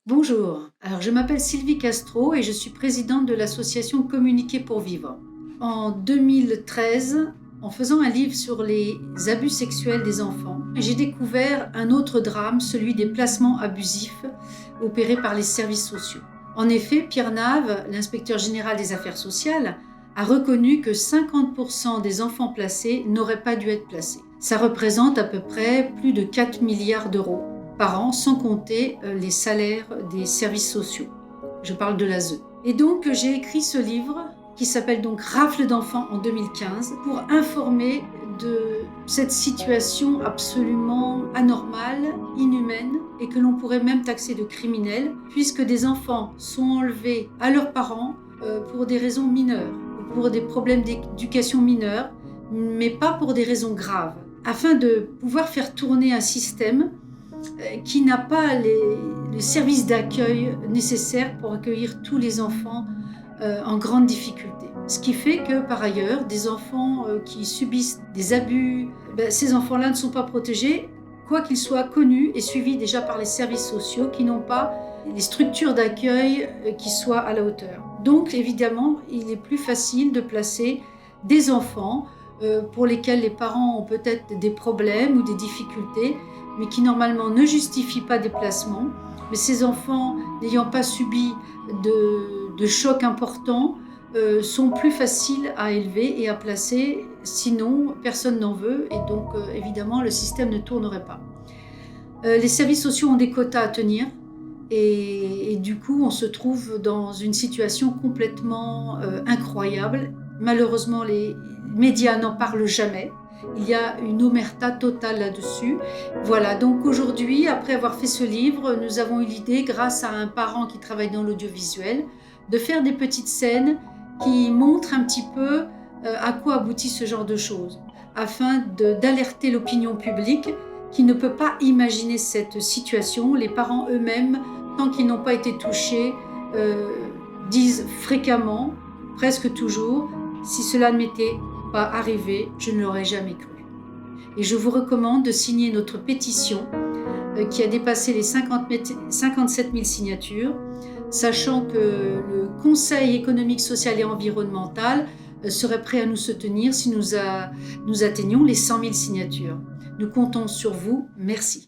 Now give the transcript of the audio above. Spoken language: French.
Bonjour, alors je m'appelle Sylvie Castro et je suis présidente de l'association Communiquer pour vivre. En 2013, en faisant un livre sur les abus sexuels des enfants, j'ai découvert un autre drame, celui des placements abusifs opérés par les services sociaux. En effet, Pierre Nave, l'inspecteur général des affaires sociales, a reconnu que 50% des enfants placés n'auraient pas dû être placés. Ça représente à peu près plus de 4 milliards d'euros par an, sans compter les salaires des services sociaux. Je parle de l'ASE. Et donc, j'ai écrit ce livre qui s'appelle donc Rafle d'enfants en 2015 pour informer de cette situation absolument anormale, inhumaine et que l'on pourrait même taxer de criminelle puisque des enfants sont enlevés à leurs parents pour des raisons mineures ou pour des problèmes d'éducation mineurs, mais pas pour des raisons graves, afin de pouvoir faire tourner un système qui n'a pas les services d'accueil nécessaires pour accueillir tous les enfants en grande difficulté. Ce qui fait que, par ailleurs, des enfants qui subissent des abus, ces enfants-là ne sont pas protégés, quoi qu'ils soient connus et suivis déjà par les services sociaux qui n'ont pas les structures d'accueil qui soient à la hauteur. Donc, évidemment, il est plus facile de placer des enfants pour lesquels les parents ont peut-être des problèmes ou des difficultés, mais qui normalement ne justifient pas des placements. Mais ces enfants, n'ayant pas subi de chocs importants, sont plus faciles à élever et à placer, sinon personne n'en veut et donc évidemment le système ne tournerait pas. Les services sociaux ont des quotas à tenir et du coup on se trouve dans une situation complètement incroyable. Malheureusement les médias n'en parlent jamais. Il y a une omerta totale là-dessus. Voilà, donc aujourd'hui, après avoir fait ce livre, nous avons eu l'idée, grâce à un parent qui travaille dans l'audiovisuel, de faire des petites scènes qui montrent un petit peu à quoi aboutit ce genre de choses, afin d'alerter l'opinion publique qui ne peut pas imaginer cette situation. Les parents eux-mêmes, tant qu'ils n'ont pas été touchés, disent fréquemment, presque toujours, si cela ne m'était pas arrivé, je ne l'aurais jamais cru. Et je vous recommande de signer notre pétition qui a dépassé les 57 000 signatures, sachant que le Conseil économique, social et environnemental serait prêt à nous soutenir si nous atteignons les 100 000 signatures. Nous comptons sur vous. Merci.